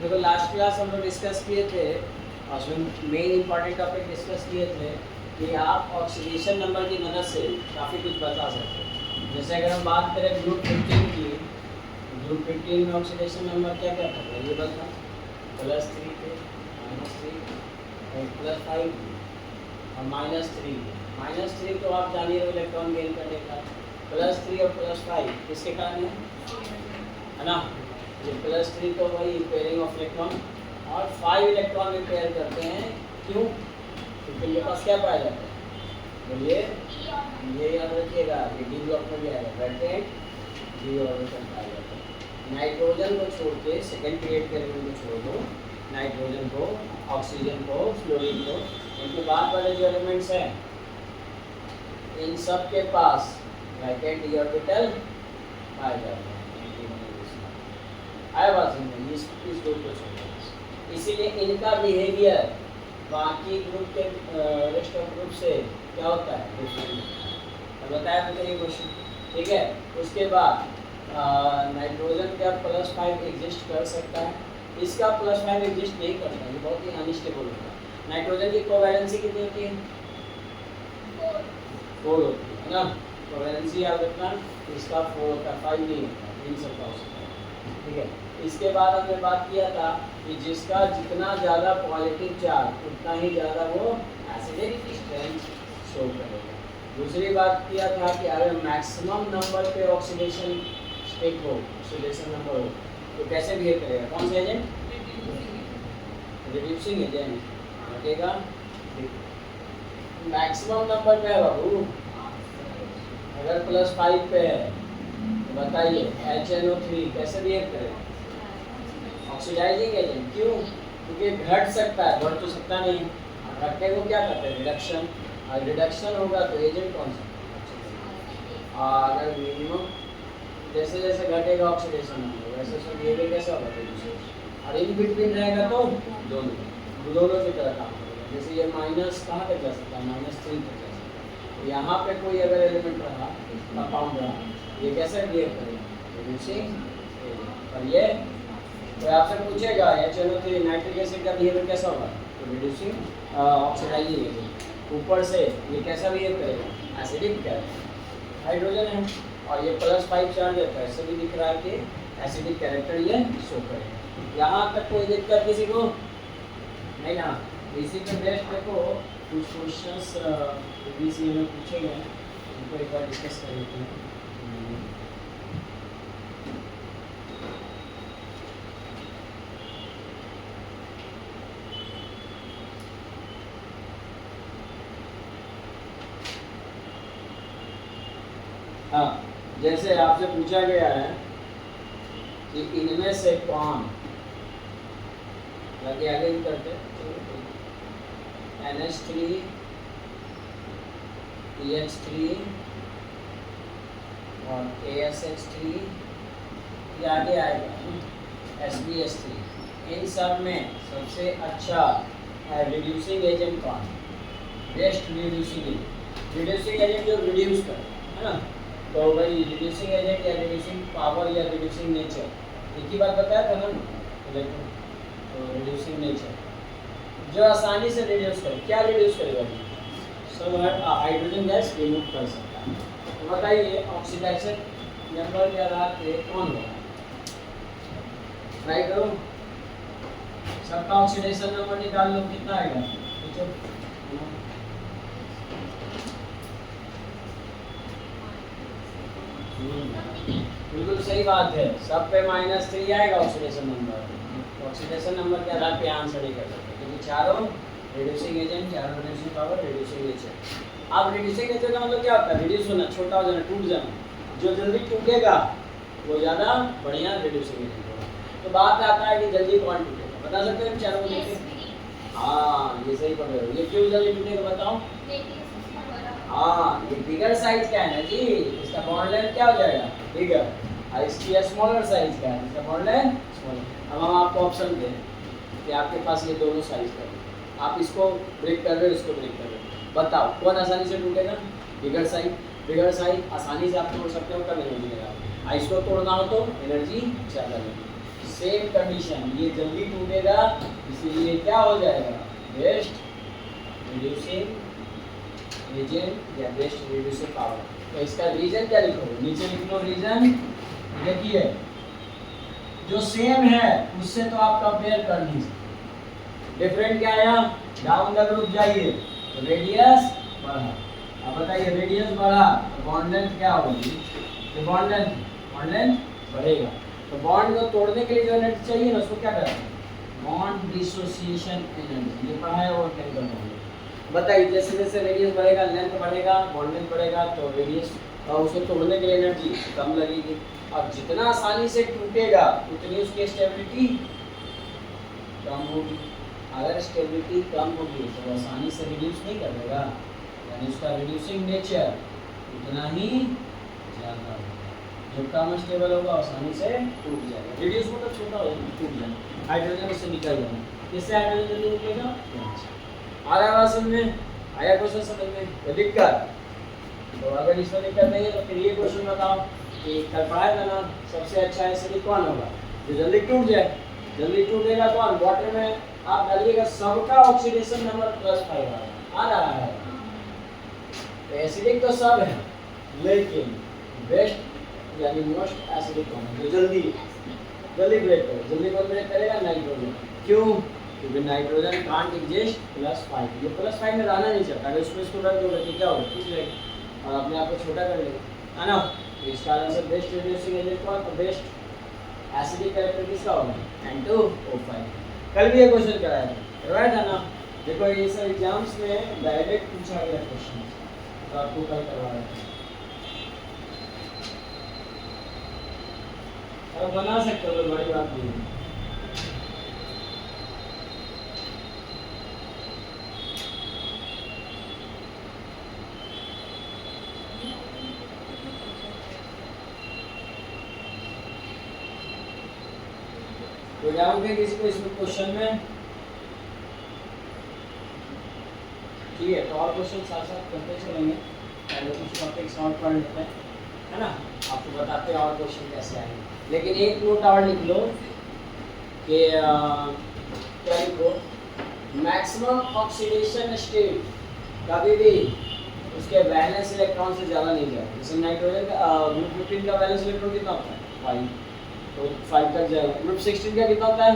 देखो last class हम लोग डिस्कस किए थे और उसमें मेन इंपॉर्टेंट टॉपिक डिस्कस किए थे कि आप ऑक्सीडेशन नंबर की मदद से काफ़ी कुछ बता सकते हो। जैसे अगर हम बात करें ग्रुप 15 की, ग्रुप 15 में ऑक्सीडेशन नंबर क्या क्या था वेरिएबल था, +3 थे, -3 और +5 और -3। -3 तो आप जानिए इलेक्ट्रॉन गेन करने का, +3 और +5 किसके कारण है ना। ये +3 तो वही पेयरिंग ऑफ इलेक्ट्रॉन और 5 इलेक्ट्रॉन भी पेयर करते हैं। क्यों? क्योंकि इनके पास क्या पाया जाता है, बोलिए, ये याद रखिएगा कि डी ब्लॉक में भी आएगा वैलेंट डी ऑर्बिटल पाया जाता है। नाइट्रोजन को छोड़ के सेकेंड पीरियड के एलिमेंट को छोड़ दो, नाइट्रोजन को, ऑक्सीजन को, फ्लोरीन को, इनके बाद वाले जो एलिमेंट्स हैं इन सब के पास वैलेंट डी ऑर्बिटल पाया जाता है। आया बात समझ, इस ग्रुप को छोड़ो। इसीलिए इनका बिहेवियर बाकी ग्रुप के रेस्ट ऑफ ग्रुप से क्या होता है, डिफरेंट बताया तो ये क्वेश्चन, ठीक है। उसके बाद नाइट्रोजन का +5 एग्जिस्ट कर सकता है, इसका +5 एग्जिस्ट नहीं करता, ये बहुत ही अनस्टेबल होता है। नाइट्रोजन की कोवैलेंसी कितनी होती है, 4 होती है ना, कोवैलेंसी याद रखना, इसका 4 होता है, 5 नहीं होता, इन सब का हो सकता है, ठीक है। इसके बाद हमने बात किया था कि जिसका जितना ज़्यादा पॉजिटिव चार्ज उतना ही ज़्यादा वो एसिडिक स्ट्रेंथ शो करेगा। दूसरी बात किया था कि अगर मैक्सिमम नंबर पे ऑक्सीडेशन स्टेट हो, ऑक्सीडेशन नंबर हो, तो कैसे बिहेव करेगा, कौन सा एजेंट, रिड्यूसिंग एजेंट हटेगा। मैक्सिमम नंबर पे है बाबू, अगर +5 पे है तो बताइए HNO3 कैसे बिहेव करेगा, ऑक्सीडाइजिंग एजेंट। क्यों? क्योंकि घट सकता है, बढ़ तो सकता नहीं, घटने को क्या करते हैं, रिडक्शन, और रिडक्शन होगा तो एजेंट कौन सा, अगर मिनिमम जैसे जैसे घटेगा ऑक्सीडेशन वैसे वैसे बिहेवियर कैसा होगा, और इन बिटवीन रहेगा तो दोनों की तरह काम करेगा। जैसे ये माइनस कहाँ तक जा सकता है, -3 तक जा सकता है, तो यहाँ पे कोई अगर एलिमेंट रहा, कंपाउंड रहा, ये कैसे बिहेव करेगा, रिड्यूसिंग। और ये तो आपसे पूछेगा HNO3 नाइट्रिक एसिड का बिहेवियर कैसा होगा, तो रिड्यूसिंग ऑक्सीडाइजिंग एजेंट। ऊपर से ये कैसा बिहेव करेगा, एसिडिक कैरेक्टर, हाइड्रोजन है और ये +5 चार्ज है, तो ऐसे भी दिख रहा है कि एसिडिक कैरेक्टर ये शो करेगा। यहाँ तक कोई दिक्कत किसी को नहीं ना। इसी पे बेस्ट देखो कुछ क्वेश्चंस बीसीए में पूछे गए, उनको एक बार डिस्कस कर लेते हैं। हाँ, जैसे आपसे पूछा गया है कि इनमें से कौन, आगे आगे भी करते NH3 PH3 और ASH3, ये आगे आएगा SbH3, इन सब में सबसे अच्छा रिड्यूसिंग एजेंट कौन, बेस्ट रिड्यूसिंग एजेंट जो रिड्यूस कर, है ना। तो भाई रिड्यूसिंग एजेंट या रिड्यूसिंग पावर या रिड्यूसिंग नेचर, एक ही बात बताया था ना, तो रिड्यूसिंग नेचर जो आसानी से रिड्यूस करे, क्या रिड्यूस करेगा, सब हाइड्रोजन गैस रिमूव कर सकता है। तो बताइए ऑक्सीडेशन नंबर के आधार पे कौन होगा, ट्राई करो, सबका ऑक्सीडेशन नंबर निकाल लो, कितना आएगा, बिल्कुल सही बात है, सब पे -3 आएगा ऑक्सीडेशन नंबर। ऑक्सीडेशन नंबर के आधार पे आंसर ही कर सकते हैं, क्योंकि चारों रिड्यूसिंग एजेंट, चारों रिड्यूसिंग पावर, रिड्यूसिंग नेचर। अब रिड्यूसिंग नेचर का मतलब क्या होता है, रिड्यूस होना, छोटा हो जाना, टूट जाना। जो जल्दी टूटेगा वो ज़्यादा बढ़िया रिड्यूसिंग एजेंट होगा। तो बात आता है कि जल्दी कौन टूटेगा, बता सकते हैं चारों को देखें। हाँ, ये सही पढ़ रहे हो। ये क्यों जल्दी टूटेगा बताओ। हाँ, ये बिगर साइज का है ना जी, इसका बॉन्ड लेंथ क्या हो जाएगा, बिगर, और इसकी स्मॉलर साइज का है, इसका बॉन्ड लेंथ स्मॉलर। अब हम आपको ऑप्शन दें कि आपके पास ये दोनों साइज का है, आप इसको ब्रेक कर रहे हो, इसको ब्रेक कर रहे हो, बताओ कौन आसानी से टूटेगा, बिगर साइज आसानी से आप तोड़ सकते हो, कम एनर्जी लगा। इसको तोड़ना हो तो एनर्जी ज़्यादा लगेगी। सेम कंडीशन, ये जल्दी टूटेगा, इसीलिए क्या हो जाएगा, बेस्ट रिड्यूसिंग एजेंट या बेस्ट रिड्यूसिंग पावर। तो इसका रीजन क्या लिखोगे, नीचे लिख लो रीजन। देखिए जो सेम है उससे तो आप कंपेयर कर नहीं सकते, डिफरेंट क्या आया, डाउन द ग्रुप जाइए तो रेडियस बढ़ा। अब बताइए रेडियस बढ़ा तो बॉन्ड लेंथ क्या होगी, तो बॉन्ड लेंथ बढ़ेगा। तो बॉन्ड को तोड़ने के लिए जो एनर्जी चाहिए ना उसको क्या करते हैं, बॉन्ड डिसोसिएशन एनर्जी, ये पढ़ा है और केमिकल नॉलेज। बताइए जैसे जैसे रेडियस बढ़ेगा लेंथ बढ़ेगा, बॉन्ड लेंथ बढ़ेगा तो रेडियस उसको तोड़ने के लिए एनर्जी कम लगेगी। और जितना आसानी से टूटेगा उतनी उसकी स्टेबिलिटी कम होगी। अगर स्टेबिलिटी कम होगी तो आसानी से रिड्यूस नहीं कर देगा, यानी उसका रिड्यूसिंग नेचर उतना ही ज़्यादा होगा। जो कम स्टेबल होगा आसानी से टूट जाएगा, रिड्यूस मतलब छोटा हो जाएगा, टूट जाएगा, हाइड्रोजन उससे निकल जाएगा। किससे हाइड्रोजन जल्दी निकलेगा, आ रहा है बात समझ में, आया क्वेश्चन समझ में, कोई दिक्कत? तो अगर इसमें दिक्कत नहीं है तो फिर ये क्वेश्चन बताओ कि कल पढ़ाया था ना, सबसे अच्छा एसिडिक कौन होगा, जो जल्दी टूट जाए। जल्दी टूटेगा कौन, वाटर में आप डालिएगा सबका ऑक्सीडेशन नंबर +5 आ रहा है। तो एसिडिक तो सब है, लेकिन बेस्ट यानी मोस्ट एसिडिक कौन है, जो जल्दी ब्रेक करे। जल्दी कौन ब्रेक करेगा, नाइट्रोजन। क्यों, क्योंकि नाइट्रोजन कांट एग्जिस्ट +5, ये +5 में रहना नहीं चाहता। अगर उसमें इसको रख दोगे तो क्या होगा, टूट जाएगा और अपने आप को छोटा कर लेगा, है ना। तो इस कारण से बेस्ट रिड्यूसिंग एजेंट कौन, तो बेस्ट एसिडिक कैरेक्टर किसका होगा, N2O5। कल भी ये क्वेश्चन करवाया था ना, देखो ये सब एग्जाम्स में डायरेक्ट पूछा गया क्वेश्चन, तो आपको कल करवा रहा था। अब बना सकते हो, बड़ी बात नहीं है। तो जाओगे किसी को इसमें क्वेश्चन में, ठीक है। तो और क्वेश्चन साथ साथ करते चलेंगे, पहले कुछ टॉपिक्स और पढ़ लेते हैं, है ना। आपको बताते हैं और क्वेश्चन कैसे आएंगे। लेकिन एक नोट और लिख लो कि क्या लिखो, मैक्सिमम ऑक्सीडेशन स्टेट कभी भी उसके वैलेंस इलेक्ट्रॉन से ज़्यादा नहीं जाए। जैसे नाइट्रोजन का ग्रुप 15 का वैलेंस इलेक्ट्रॉन कितना होता है, 5, तो 5 तक जाएगा। ग्रुप 16 का कितना होता है,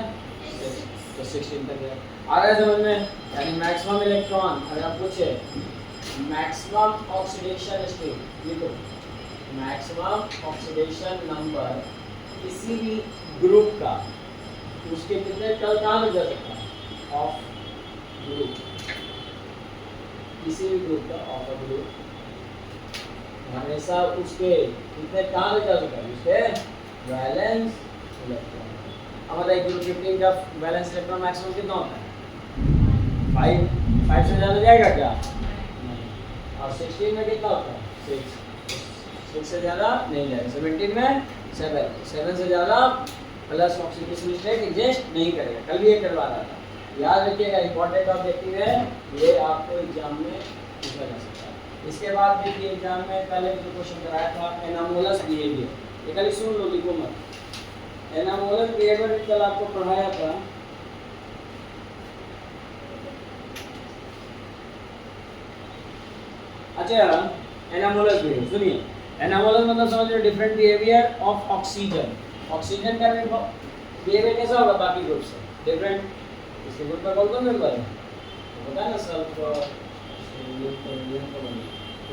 6, तो 16 तक जाएगा। आ रहा है समझ में, यानी मैक्सिमम इलेक्ट्रॉन अगर आप पूछे मैक्सिमम ऑक्सीडेशन स्टेट लिखो, मैक्सिमम ऑक्सीडेशन नंबर किसी भी ग्रुप का, उसके कितने टर्म कहाँ में जा सकता है, ऑफ ग्रुप, किसी भी ग्रुप का ऑफ अ ग्रुप हमेशा उसके कितने कहाँ में जा सकता है, उसके वैलेंस इलेक्ट्रॉन। अब बताइए ग्रुप 15 का वैलेंस इलेक्ट्रॉन मैक्सिमम कितना होता है, 5 से ज़्यादा जाएगा क्या, नहीं। और 16 में कितना होता है, 6 से ज़्यादा नहीं जाएगा। 17 में 7 से ज़्यादा प्लस ऑक्सीडेशन स्टेट एग्जिस्ट नहीं करेगा। कल भी ये करवा रहा था, याद रखिएगा, इंपॉर्टेंट ऑब्जेक्टिव है ये, आपको एग्जाम में पूछा जा सकता है। इसके बाद देखिए एग्जाम में पहले जो क्वेश्चन कराया था एनामोलस बिहेवियर, ये कल सुन लो, लिखो मत। एनामोलस बिहेवियर कल आपको पढ़ाया था, अच्छा। एनामोलस बिहेवियर सुनिए, एनामोलस मतलब समझ लो different behaviour of oxygen. Oxygen का बिहेवियर कैसा होगा बाकी ग्रुप से डिफरेंट, इसके ग्रुप में कौन-कौन मेंबर है बता ना, सल्फर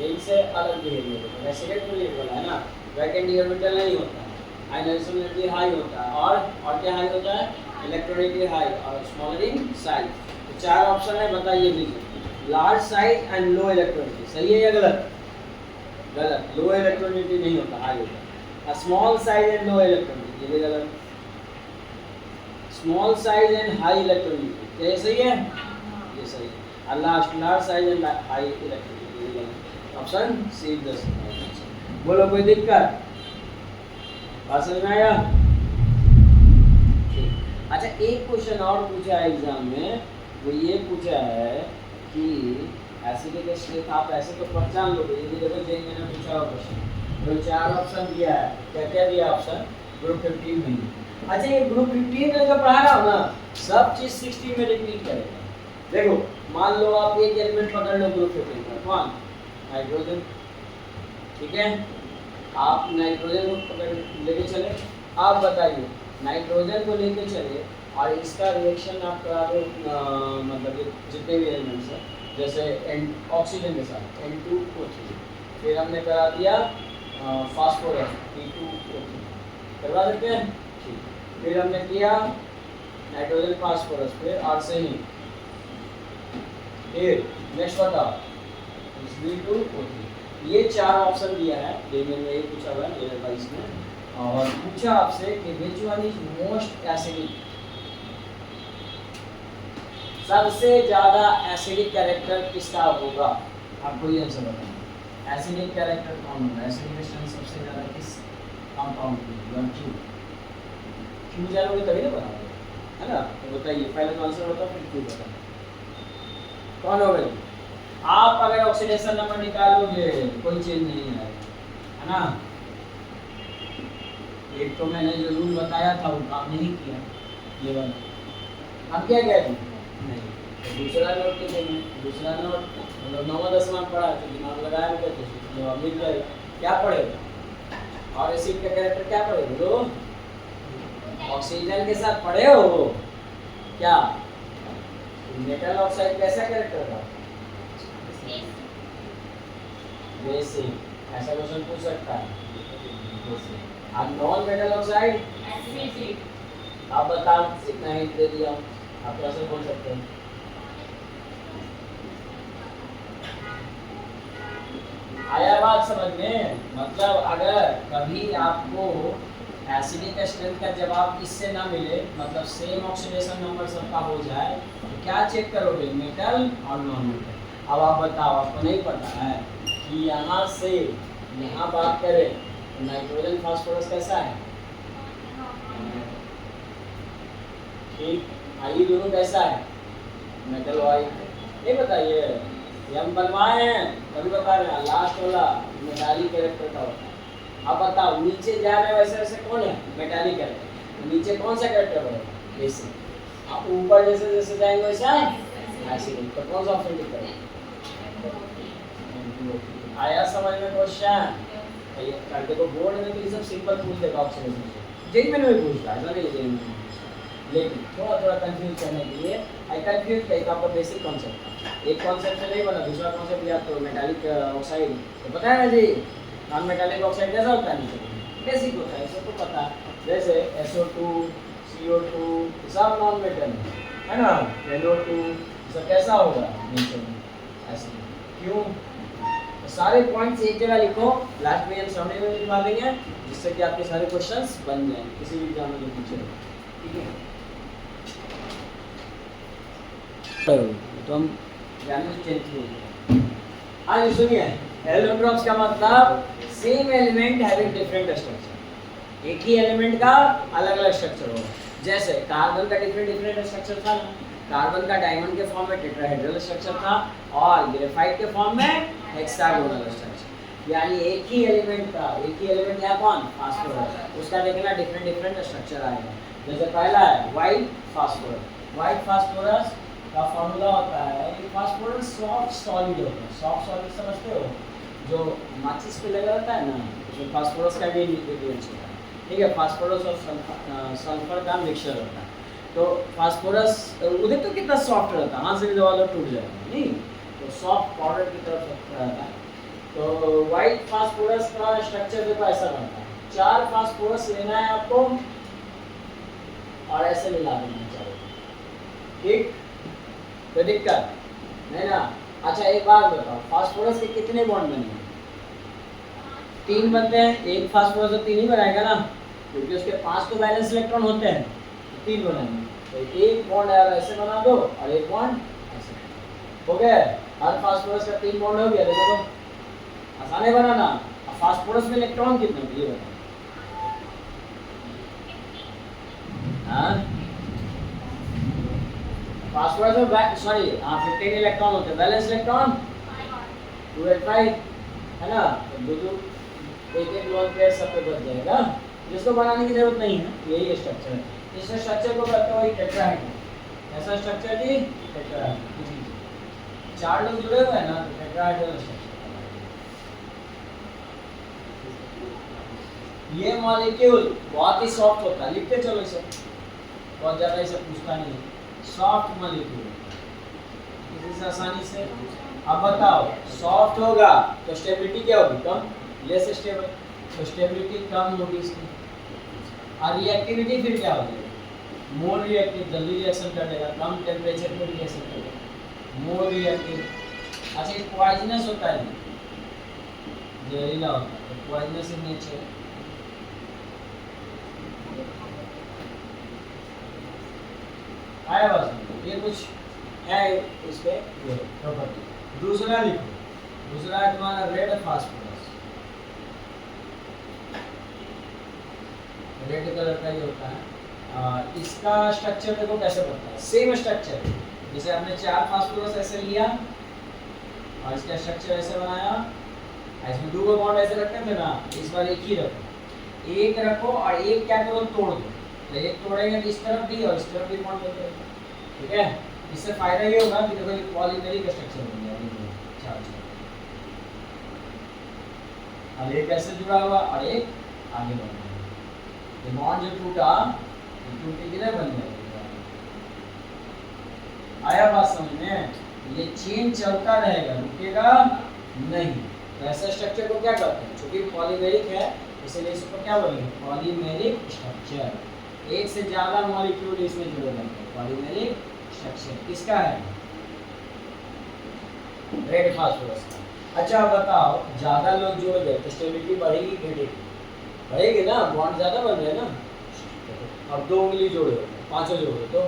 इनसे अलग बिहेवियर होता है। एसिड तो ये वाला है ना, वैकेंट ऑर्बिटल नहीं होता है, आयनाइजेशन एनर्जी हाई होता है, और क्या हाई होता है, इलेक्ट्रोनेगेटिविटी हाई और स्मॉलर इन साइज। तो 4 ऑप्शन है, बताइए please. Large size and low electronegativity, सही है या गलत, गलत। लो इलेक्ट्रोनेगेटिविटी नहीं होता, हाई होता है। Small size and low electronegativity, ये भी गलत। Small size and high electronegativity, ये सही है, ये सही है। और large size and high electronegativity, ये गलत। Option C 10। बोलो कोई दिक्कत, बात समझ में आया? अच्छा, एक क्वेश्चन और पूछा है एग्जाम में, वो ये पूछा है कि एसिडिक स्टेट आप ऐसे तो पहचान लोगे, ये देखो जेई मैंने पूछा हुआ क्वेश्चन, तो 4 ऑप्शन दिया है। क्या क्या दिया ऑप्शन, ग्रुप 15 में। अच्छा ये ग्रुप 15 में जो पढ़ा रहा हूँ ना सब चीज 60 में रिपीट करेगा। देखो मान लो आप एक एलिमेंट पकड़ लो ग्रुप 15 का, कौन? नाइट्रोजन। ठीक है, आप नाइट्रोजन को पकड़ लेके चले, आप बताइए नाइट्रोजन को लेके चले और इसका रिएक्शन आप करा दो मतलब जितने भी एलिमेंट्स हैं जैसे ऑक्सीजन के साथ N2O3, फिर हमने करा दिया फास्फोरस P2O3, करवा सकते हैं? ठीक, फिर हमने किया नाइट्रोजन फास्फोरस, फिर आर से ही, फिर नेक्स्ट बताओ P2O3। ये 4 ऑप्शन दिया है, लेकिन यही पूछा हुआ है 2022 में, और पूछा आपसे कि which one is most acidic, सबसे ज्यादा एसिडिक कैरेक्टर किसका होगा? आपको ये आंसर बताना, एसिडिक कैरेक्टर कौन होगा, एसिडिक स्ट्रेंथ सबसे ज्यादा किस कंपाउंड की? क्यों? क्यों जानोगे तभी ना बताओगे, है ना? तो बताइए, पहले तो आंसर बताओ फिर क्यों बताओ, कौन होगा? आप अगर ऑक्सीडेशन नंबर निकालोगे कोई चेंज नहीं आएगा, है ना? एक तो मैंने जो रूल बताया था वो काम नहीं किया, ये वाला। अब क्या कहते हैं? नहीं, तो दूसरा नोट के देंगे, दूसरा नोट मतलब 9वां-10वां पढ़ा तो दिमाग लगाया होगा तो जवाब मिल जाएगा। क्या पढ़ेगा? और एसिड का कैरेक्टर क्या पढ़ेगा? तो ऑक्सीजन के साथ पढ़े हो क्या? मेटल ऑक्साइड कैसा कैरेक्टर था? बेसिक, ऐसा क्वेश्चन पूछ सकता है। अब नॉन मेटल ऑक्साइड एसिडिक। आप बताओ, इतना हिंट दे दिया, आप कैसे बोल सकते हैं? आया बात समझ में? मतलब अगर कभी आपको एसिडिक स्ट्रेंथ का जवाब इससे ना मिले, मतलब सेम ऑक्सीडेशन नंबर सबका हो जाए, तो क्या चेक करोगे? मेटल और नॉन मेटल। अब आप बताओ, आपको नहीं पता है कि यहाँ से यहाँ बात करें तो नाइट्रोजन फास्फोरस कैसा है? ठीक, आई दोनों कैसा है? Metal white. ये बताइए, ये हम बनवाए हैं तभी बता रहे हैं, लास्ट वाला मेटालिक कैरेक्टर का होता है। अब बताओ, नीचे जा रहे वैसे वैसे कौन है? Metallic character. नीचे कौन सा कैरेक्टर है? बेसिक। आप ऊपर जैसे जैसे जाएंगे वैसा एसिडिक। तो कौन सा ऑप्शन टिक करेंगे? आया समझ में क्वेश्चन? ये कर देखो, बोर्ड में तो ये सब सिंपल पूछ देगा ऑक्सीडेशन से, जेई में भी पूछता है, ऐसा नहीं जेई में, लेकिन थोड़ा थोड़ा कंफ्यूज करने के लिए आई कंफ्यूज करेगा आपका बेसिक कॉन्सेप्ट। एक कॉन्सेप्ट से नहीं बना, दूसरा कॉन्सेप्ट लिया तो मेटालिक ऑक्साइड तो पता है ना जी, नॉन मेटालिक ऑक्साइड कैसा होता है? बेसिक होता है, इसको तो पता है। जैसे SO2 CO2 सब नॉन मेटल है ना, NO2 सब कैसा होगा? नेचर में ऐसे। क्यों? सारे पॉइंट्स एक जगह लिखो, लास्ट में हम समरी में लिखवा देंगे, जिससे कि आपके सारे क्वेश्चंस बन जाएं किसी भी एग्जाम में पूछे। ठीक है, तो हम जानने चेंज किए। आज सुनिए, एलोट्रॉप्स का मतलब same element having different structure, एक ही एलिमेंट का अलग अलग स्ट्रक्चर होगा। जैसे कार्बन का डिफरेंट स्ट्रक्चर था, कार्बन का डायमंड के फॉर्म में टेट्राहेड्रल स्ट्रक्चर था और ग्रेफाइट के फॉर्म में हेक्सागोनल स्ट्रक्चर। यानी एक ही एलिमेंट का, एक ही एलिमेंट है कौन? फास्फोरस, उसका देखना डिफरेंट स्ट्रक्चर आएगा। जैसे पहला है व्हाइट फास्फोरस। व्हाइट फास्फोरस का फॉर्मूला होता है कि फास्फोरस सॉफ्ट सॉलिड होता है। सॉफ्ट सॉलिड समझते हो? जो माचिस पे लगा रहता है ना, उसमें फास्फोरस का भी इंग्रेडिएंट्स होता है। ठीक है, फास्फोरस और सल्फर का मिक्सचर होता है। तो फास्फोरस उधर तो कितना सॉफ्ट रहता है, हाथ से भी दबा लो टूट जाएगा, नहीं तो सॉफ्ट पाउडर की तरफ रहता है। तो व्हाइट फास्फोरस का स्ट्रक्चर देखो ऐसा बनता है, 4 फास्फोरस लेना है आपको और ऐसे मिला देना चाहिए। ठीक, कोई दिक्कत नहीं ना? अच्छा एक बात बताओ, फास्फोरस के कितने बॉन्ड बनेंगे? 3 बनते हैं। एक फास्फोरस तो 3 ही बनाएगा ना, क्योंकि उसके 5 तो वैलेंस इलेक्ट्रॉन होते हैं, 3 बनाएंगे। तो एक बॉन्ड ऐसे बना दो और एक बॉन्ड ऐसे, हो गया। हर फास्फोरस का 3 बॉन्ड हो गया। देखो तो आसान है बनाना। अब फास्फोरस में इलेक्ट्रॉन कितने होंगे ये बताओ? हाँ, फास्फोरस में सॉरी 15 इलेक्ट्रॉन होते हैं, वैलेंस इलेक्ट्रॉन 285 है ना। तो दो एक लोन पेयर सब पे बच जाएगा। जिसको बनाने की जरूरत नहीं है, यही स्ट्रक्चर है। इस स्ट्रक्चर को कहते हैं टेट्राहेड्रल। ऐसा स्ट्रक्चर जी टेट्राहेड्रल। 4 लोग जुड़े हुए हैं ना, तो टेट्राहेड्रल स्ट्रक्चर। ये मॉलिक्यूल बहुत ही सॉफ्ट होता है, लिखते चलो इसे, बहुत ज्यादा इसे पूछता नहीं है। सॉफ्ट मॉलिक्यूल इसी से आसानी से। अब बताओ सॉफ्ट होगा तो स्टेबिलिटी क्या होगी? कम, लेस स्टेबल, तो स्टेबिलिटी कम होगी इसकी। और रिएक्टिविटी फिर क्या होगी? मोर रिएक्टिव, जल्दी रिएक्शन कर देगा, कम टेम्परेचर पे रिएक्शन करेगा, मोर रिएक्टिव। अच्छा ये पॉइजनस होता है, जहरीला होता है, तो पॉइजनस इन नेचर। आया बस, ये कुछ है इस पे प्रॉपर्टी। दूसरा लिखो, दूसरा है तुम्हारा रेड फास्फोरस। रेड कलर का ये होता है। इसका स्ट्रक्चर देखो कैसे बनता है, सेम स्ट्रक्चर। जैसे आपने 4 फास्फोरस ऐसे लिया और इसका स्ट्रक्चर ऐसे बनाया, इसमें 2 बॉन्ड ऐसे रखते थे ना, इस बार एक ही रखो, एक रखो और एक क्या करो, तोड़ दो। तो एक तोड़ेंगे तो इस तरफ भी और इस तरफ भी बॉन्ड होते हैं, ठीक है। इससे फायदा ये होगा कि देखो ये पॉलीमेरिक स्ट्रक्चर बन गया, और एक ऐसे जुड़ा हुआ और एक आगे बढ़ गया। ये बॉन्ड जो टूटा, टूट के किधर बन गया? आया बात समझ में? ये चेन चलता रहेगा, रुकेगा नहीं। तो ऐसा स्ट्रक्चर को क्या कहते हैं? चूंकि पॉलीमेरिक है इसलिए इसको क्या बोलेंगे? Polymeric structure. एक से ज्यादा मॉलिक्यूल इसमें जुड़े रहते हैं, पॉलीमेरिक स्ट्रक्चर। किसका है? रेड फास्फोरस का। अच्छा बताओ ज्यादा लोग जुड़ गए तो स्टेबिलिटी बढ़ेगी घटेगी? बढ़ेगी ना, बॉन्ड ज्यादा बन रहे हैं ना। अब 2 उंगली जोड़े, 5 जोड़े तो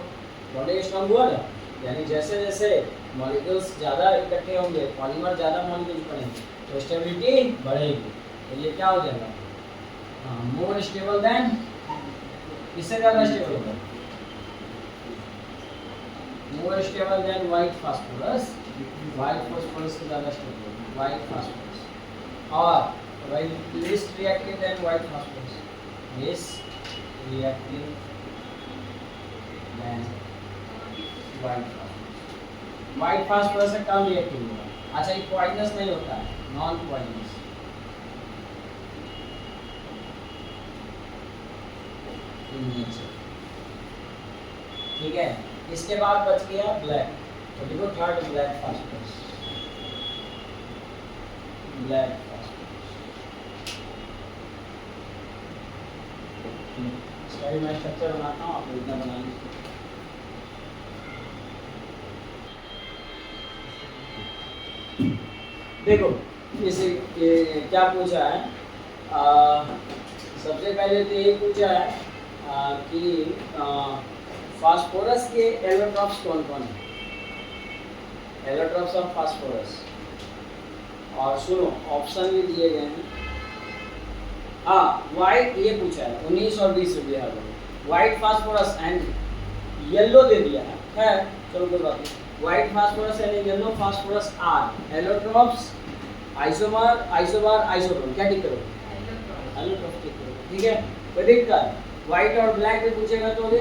बॉन्डिंग स्ट्रांग हुआ ना। यानी जैसे जैसे मॉलिक्यूल्स ज़्यादा इकट्ठे होंगे, पॉलीमर ज़्यादा मॉलिक्यूल्स बनेंगे, तो स्टेबिलिटी बढ़ेगी। तो ये क्या हो जाएगा? मोर स्टेबल देन, इससे ज़्यादा स्टेबल होगा, more stable then white phosphorus. White phosphorus से ज़्यादा स्टेबल होगा व्हाइट फास्फोरस। और least reactive than white phosphorus, least reactive than white phosphorus से कम रिएक्टिव होगा। अच्छा ये पॉइजनस नहीं होता है, नॉन पॉइजनस। ठीक है, इसके बाद बच गया ब्लैक। तो देखो third black phosphorus, black phosphorus. इसका भी मैं स्ट्रक्चर बनाता हूँ, आप इतना बना लीजिए। देखो इसे क्या पूछा है, सबसे पहले तो ये पूछा है कि फास्फोरस के एलोट्रॉप्स कौन कौन है? Allotropes of phosphorus. और सुनो ऑप्शन भी दिए गए हैं। हाँ वाइट, ये पूछा है 19 और 20 में दिया है। व्हाइट फास्फोरस एंड येलो दे दिया है, चलो कोई बात नहीं। White phosphorus and yellow phosphorus are allotropes, isomer, isobar, isotone. क्या टिक करोगे? एलोट्रॉप्स टिक करोगे, ठीक है। कोई दिक्कत? व्हाइट और ब्लैक में पूछेगा तो भी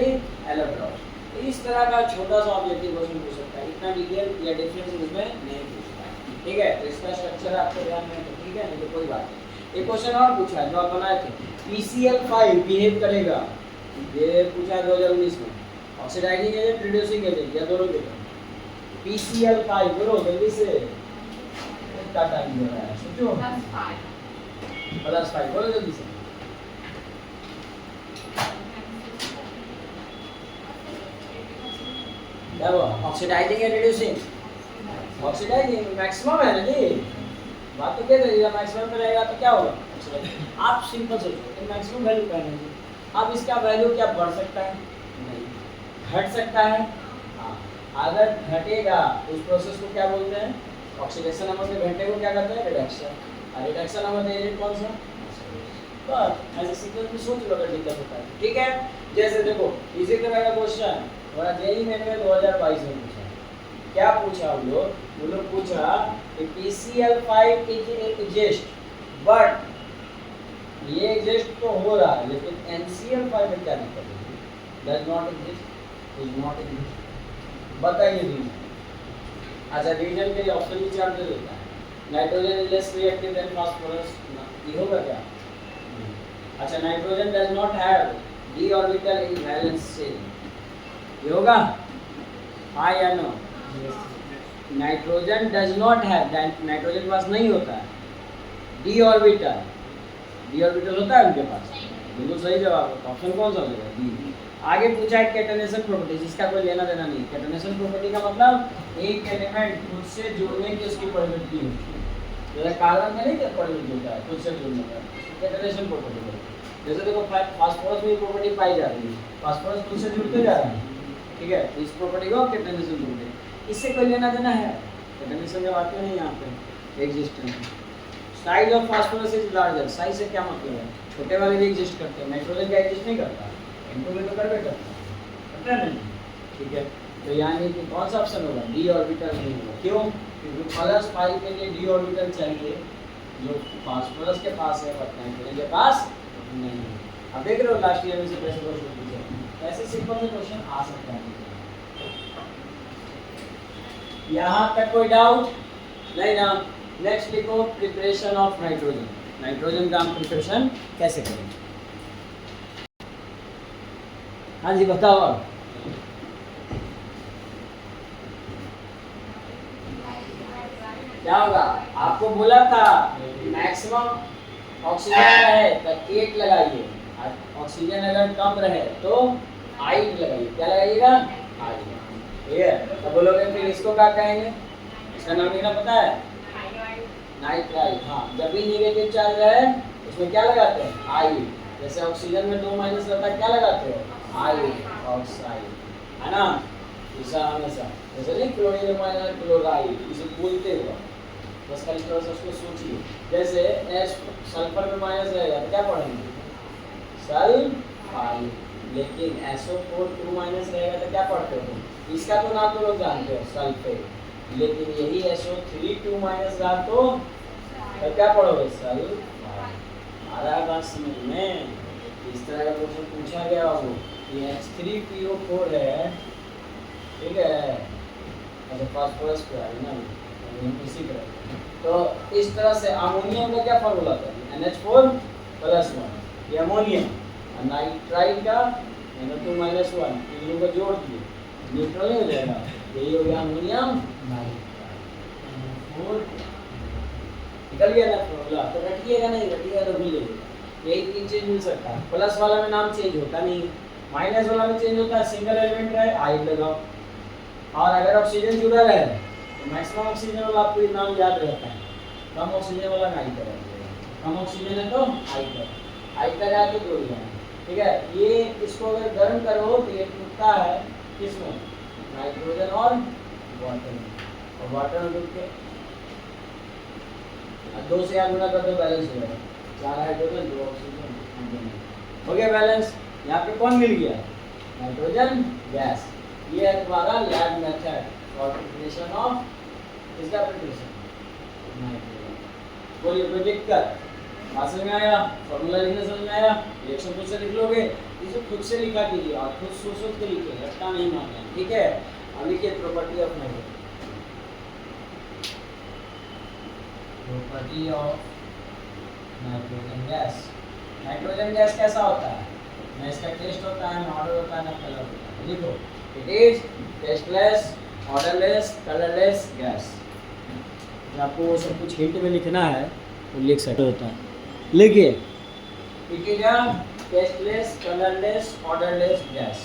एलोट्रॉप्स। इस तरह का छोटा सा ऑब्जेक्टिव क्वेश्चन पूछ सकता है, इतना डिटेल या डिफरेंस इसमें नहीं पूछता है, ठीक है। तो इसका स्ट्रक्चर आपको ध्यान में है तो ठीक है, नहीं तो कोई बात नहीं। एक क्वेश्चन और पूछा है जो आप बनाए थे, PCl5 बिहेव करेगा, ये पूछा 2019 में। ऑक्सीडाइजिंग एजेंट, रिड्यूसिंग एजेंट, या दोनों के लिए? PCl5 बोलो जल्दी से, कितना टाइम हो रहा है सोचो। +5 बोलो जल्दी से। क्या वो ऑक्सीडाइजिंग या रिड्यूसिंग? ऑक्सीडाइजिंग मैक्सिमम है ना जी, बात तो कह रही है। मैक्सिमम पे रहेगा तो क्या होगा? आप सिंपल सोचो, मैक्सिमम वैल्यू क्या है? अब इसका वैल्यू क्या बढ़ सकता है? नहीं। घट सकता है? हाँ। अगर घटेगा उस प्रोसेस को क्या बोलते हैं? ऑक्सीडेशन नंबर के घंटे को क्या कहते हैं? रिडक्शन। और रिडक्शन नंबर का एजेंट कौन सा? बस ऐसे सीक्वेंस में सोच लो अगर दिक्कत होता है, ठीक है। जैसे देखो इसी तरह का क्वेश्चन हमारा जेईई मेन में 2022 में पूछा। क्या पूछा हम लोग? पूछा कि PCl5 is exist but ये एग्जिस्ट तो हो रहा है, लेकिन NCl5 में क्या दिक्कत है? Does not exist, is not exist. बताइए रीजन। अच्छा, रीजन के लिए ऑप्शन नीचे आप दे देता है। Nitrogen is less reactive than phosphorus, ये होगा क्या? अच्छा, nitrogen does not have d orbital in valence shell, ये होगा हाँ या no? Nitrogen does not have, nitrogen के पास नहीं होता है d ऑर्बिटल। d ऑर्बिटल होता है उनके पास? बिल्कुल सही जवाब है। ऑप्शन कौन सा हो जाएगा? डी। आगे पूछा है कैटनेशन प्रॉपर्टीज, इसका कोई लेना देना नहीं। कैटनेशन प्रॉपर्टी का मतलब एक एलिमेंट खुद से जुड़ने की उसकी प्रवृत्ति होती है। जैसे कार्बन में नहीं क्या प्रवृत्ति होता है खुद से जुड़ने का, कैटनेशन प्रॉपर्टी है। जैसे देखो फास्फोरस में प्रॉपर्टी पाई जा रही है, फास्फोरस खुद से जुड़ते जा रहा है, ठीक है, इस प्रॉपर्टी को कैटनेशन प्रॉपर्टी। इससे कोई लेना देना है? कैटनेशन जब आते नहीं यहाँ पे existence. Size of phosphorus is larger, size से क्या मतलब है? छोटे वाले भी एग्जिस्ट करते हैं, नाइट्रोजन का एग्जिस्ट नहीं करता, इनको भी तो कर बेटा करता है नहीं, ठीक है। तो यानी कि कौन सा ऑप्शन होगा? डी ऑर्बिटल नहीं होगा। क्यों? क्योंकि +5 के लिए डी ऑर्बिटल चाहिए जो फास्फोरस के पास है, बट नाइट्रोजन के पास नहीं है। अब देख रहे हो लास्ट ईयर में से कैसे क्वेश्चन पूछे, ऐसे सिंपल से क्वेश्चन आ सकता है। यहाँ तक कोई डाउट नहीं ना? नेक्स्ट लिखो प्रिपरेशन ऑफ नाइट्रोजन। नाइट्रोजन का हम प्रिपरेशन कैसे करेंगे? हाँ जी बताओ। अब क्या होगा? आपको बोला था मैक्सिमम ऑक्सीजन रहे तो 8 लगाइए, ऑक्सीजन अगर कम रहे तो 8 लगाइए। क्या लगाइएगा? 8, ठीक है। तो बोलोगे फिर इसको क्या कहेंगे? इसका नाम लिखना पता है? नाइट्राइट। हाँ, जब भी नेगेटिव चार्ज रहे उसमें क्या लगाते हैं? आइड। जैसे ऑक्सीजन में 2 माइनस रहता है, क्या लगाते हो? आइड ऑक्साइड, है ना? ऐसा हमेशा जैसे नहीं क्लोरीन माइनस क्लोराइड, इसे बोलते हुआ बस खाली थोड़ा सा उसको सोचिए। जैसे एस सल्फर में माइनस रहेगा तो क्या पढ़ेंगे? सल्फाइड। लेकिन SO4 2 माइनस रहेगा तो क्या पढ़ते हो? इसका तो नाम तो लोग जानते हो सल्फेट, लेकिन यही SO3 2 माइनस रहा तो क्या पढ़ोगे? सल्फाइड। आ रहा है बात समझ में? इस तरह का क्वेश्चन पूछा गया हो कि H3PO4 है, ठीक है। अच्छा, फास्फोरस पे आ रही ना, इसी तरह। तो इस तरह से अमोनियम का क्या फॉर्मूला था? NH4+1, ये अमोनियम। और नाइट्राइट का NO2 - 1, तीनों को जोड़ दिए न्यूट्रल हो जाएगा, यही हो गया अमोनियम नाइट्राइट। निकल गया ना फॉर्मूला? तो रटिएगा नहीं, रटिएगा तो भूल जाइएगा। यही 3 चीज मिल सकता है। प्लस वाला में नाम चेंज होता नहीं, माइनस वाला में चेंज होता है। सिंगल एलिमेंट रहे आइड लगाओ, और अगर ऑक्सीजन जुड़ा रहे तो मैक्सिमम ऑक्सीजन वाला आपको नाम याद रहता है, कम ऑक्सीजन वाला नाइट करेंगे। कम ऑक्सीजन है तो आइड लगा के जोड़ जाए, ठीक है। ये इसको अगर गर्म करो तो ये टूटता है किसमें? नाइट्रोजन और वाटर में। और वाटर में टूट के 2 से याद गुना कर दो, बैलेंस हो जाएगा। 4 हाइड्रोजन 2 ऑक्सीजन हो गया बैलेंस। यहाँ पे कौन मिल गया? Nitrogen gas. ये है तुम्हारा lab method for preparation of इसका प्रिपरेशन नाइट्रोजन। बोलिए कोई दिक्कत? बात समझ में आया? फॉर्मूला लिखना समझ में आया? रिएक्शन खुद से लिख लोगे, इसे खुद से लिखा कीजिए और खुद सोच के लिखिए, रट्टा नहीं मारना, ठीक है। अब लिखिए property of nitrogen. Property of nitrogen gas. Nitrogen gas कैसा होता है? ना इसका टेस्ट होता है, ना ऑर्डर होता है, ना कलर होता है। लिखो, it is tasteless, odourless, colourless gas. जब आपको वो सब कुछ हिंट में लिखना है तो लिख सकते होता है। लिखिए, it is a tasteless, colourless, odourless gas.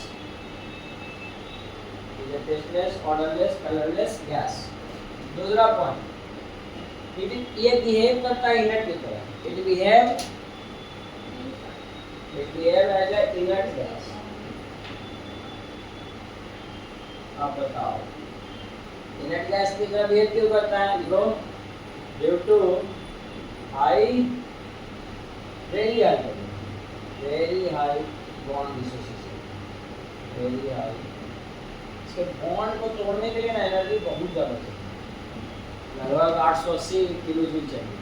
It is a tasteless, odourless, colourless gas. दूसरा पॉइंट, ये बिहेव करता है इनर्ट की तरह। It behave as a inert gas. आप बताओ इनर्ट गैस की तरह बिहेव क्यों करता है? देखो, due to high very high bond dissociation. Very high, इसके बॉन्ड को तोड़ने के लिए ना एनर्जी बहुत ज़्यादा चाहिए, लगभग 880 किलो जूल चाहिए।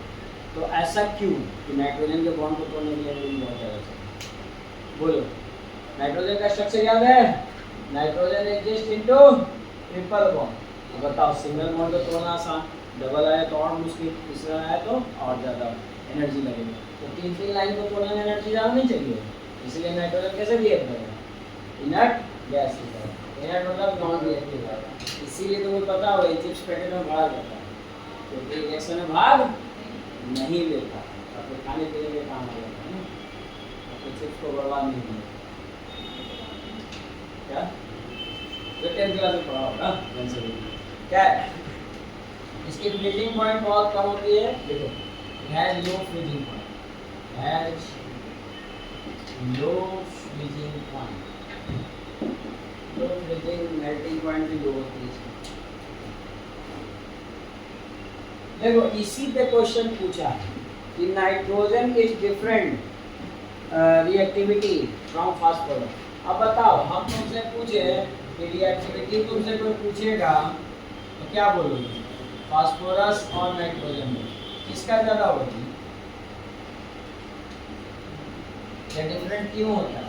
तो ऐसा क्यों कि नाइट्रोजन के बॉन्ड को तोड़ने के लिए एनर्जी बहुत ज़्यादा चाहिए। बोलो, नाइट्रोजन का स्ट्रक्चर याद है, nitrogen exist into triple bond. बताओ सिंगल बॉन्ड को तोड़ना आसान, डबल आया तो और मुश्किल, तीसरा आया तो और ज़्यादा एनर्जी लगेगी। तो तीन तीन लाइन को तोड़ने में एनर्जी ज़्यादा नहीं चाहिए, इसलिए नाइट्रोजन कैसे बिहेव करेगा, इनर्ट गैस की तरह। इनर्ट मतलब नॉन रिएक्टिव है, इसीलिए तुम्हें पता होगा चिप्स पैकेट में भाग जाता है, क्योंकि रिएक्शन में भाग नहीं लेता, आपको खाने पीने के काम आ जाता है, आपको चिप्स को बर्बाद नहीं होगा। क्या तो 10th क्लास में पढ़ा होगा क्या है, इसकी फ्रीजिंग पॉइंट बहुत कम होती है। देखो has low freezing point, has low freezing point, low freezing melting point भी लो होती है। देखो इसी पे क्वेश्चन पूछा कि nitrogen is different reactivity from phosphorus. अब बताओ हम तुमसे पूछे कि रिएक्टिविटी तुमसे कोई पूछेगा तो क्या बोलोगे, फास्फोरस और नाइट्रोजन में किसका ज़्यादा होगी, ये डिफरेंट क्यों होता है।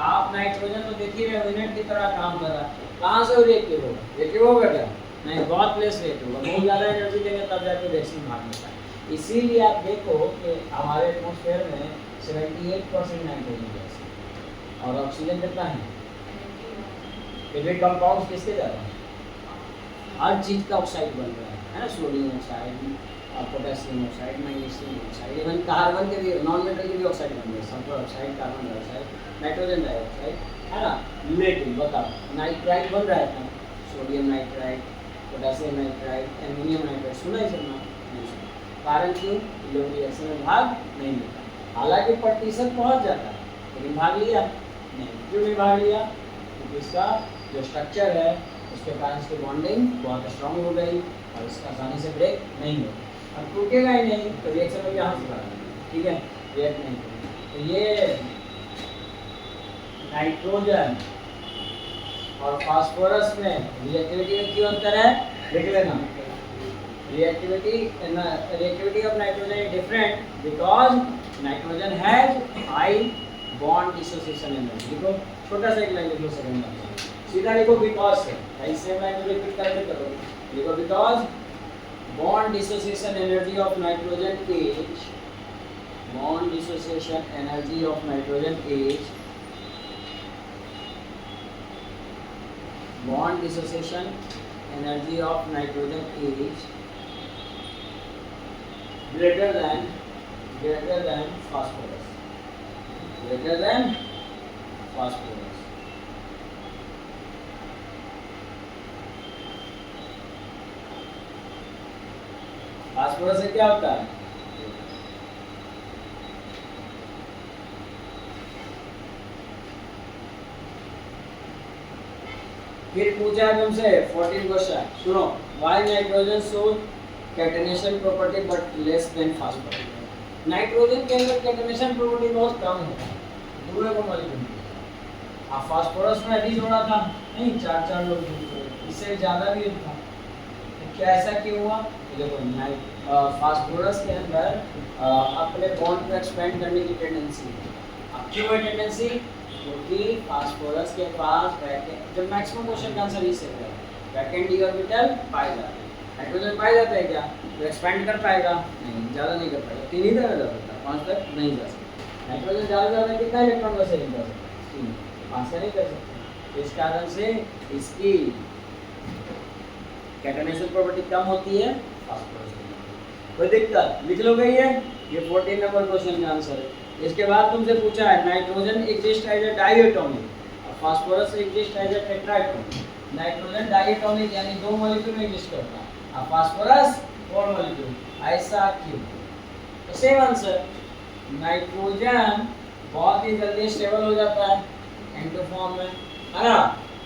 आप नाइट्रोजन तो देख ही रहे हो यूनिट की तरह काम कर रहा है, कहाँ से रिएक्टिव होगा, रिएक्टिव होगा क्या, नहीं, बहुत प्लेस रिएक्टिव होगा, बहुत ज़्यादा एनर्जी देंगे तब जाके रिएक्शन भाग जाता है। इसीलिए आप देखो कि हमारे एटमॉस्फेयर में 78% नाइट्रोजन गैस है और ऑक्सीजन कितना है, फिर भी कंपाउंड्स किसके ज़्यादा है, हर चीज़ का ऑक्साइड बन रहा है ना, sodium oxide, potassium oxide, magnesium oxide, even carbon के भी, नॉन मेटल के भी ऑक्साइड बन रहे हैं, sulphur oxide, carbon dioxide, nitrogen dioxide, है ना। लेकिन बताओ नाइट्राइट बन रहा है, sodium nitrite, potassium nitrite, aluminium nitrite, सुना ही सुना नहीं सुना, कारण क्यों, लोग रिएक्शन में भाग नहीं लेता, हालांकि प्रतिशत पहुँच जाता है लेकिन भाग लिया नहीं, क्यों नहीं भाग लिया, क्योंकि इसका जो स्ट्रक्चर है उसके कारण इसकी बॉन्डिंग बहुत स्ट्रांग हो गई और इसका आसानी से ब्रेक नहीं होगा, अब टूटेगा ही नहीं तो रिएक्शन में यहाँ से भागेगा, ठीक है, रिएक्ट नहीं करेगा। तो ये नाइट्रोजन और फास्फोरस में रिएक्टिविटी में क्यों अंतर है, देख लेना। Reactivity of nitrogen is different because nitrogen has high bond dissociation energy. देखो छोटा सा एक लाइन लिख लो सेकंड में, सीधा लिखो बिकॉज से, भाई सेम लाइन रिपीट करके करो, लिखो because bond dissociation energy of nitrogen is, bond dissociation energy of nitrogen is, bond dissociation energy of nitrogen is greater than phosphorus, greater than phosphorus। Phosphorus से क्या होता है, फिर पूछा है तुमसे 14 क्वेश्चन, सुनो, why nitrogen show catenation property but less than phosphorus. Nitrogen के अंदर कैटेनेशन प्रॉपर्टी बहुत कम है, दूसरे को मॉलिक्यूल, आप फास्फोरस में अभी जोड़ा था नहीं, 4 लोग जुड़े, इससे ज़्यादा भी था, तो क्या ऐसा क्यों हुआ, तो देखो फास्फोरस के अंदर अपने बॉन्ड को एक्सपेंड करने की टेंडेंसी है। अब क्यों है टेंडेंसी, क्योंकि फास्फोरस के पास जब मैक्सिमम क्वेश्चन का आंसर इसे है वैकेंट डी ऑर्बिटल पाए जाते हैं, नाइट्रोजन पाए जाता है क्या, तो एक्सपेंड कर पाएगा नहीं, ज़्यादा नहीं कर पाएगा, 3 ही तरह जा सकता है, 5 तक नहीं जा सकता। नाइट्रोजन ज़्यादा कितना इलेक्ट्रॉन का शेयरिंग कर सकता है, 3, 5 से नहीं कर सकते, इस कारण से इसकी कैटेनेशन प्रॉपर्टी कम होती है फास्फोरस की। कोई दिक्कत, लिख लो गई है, ये 14 नंबर क्वेश्चन का आंसर है। इसके बाद तुमसे पूछा है nitrogen exist as a diatomic और phosphorus exist as a tetratomic. Nitrogen diatomic यानी 2 मॉलिक्यूल में एग्जिस्ट करता है और फास्फोरस 4 मॉलिक्यूल, ऐसा क्यों, तो सेम आंसर, नाइट्रोजन बहुत ही जल्दी स्टेबल हो जाता है एंटो फॉर्म में, है ना,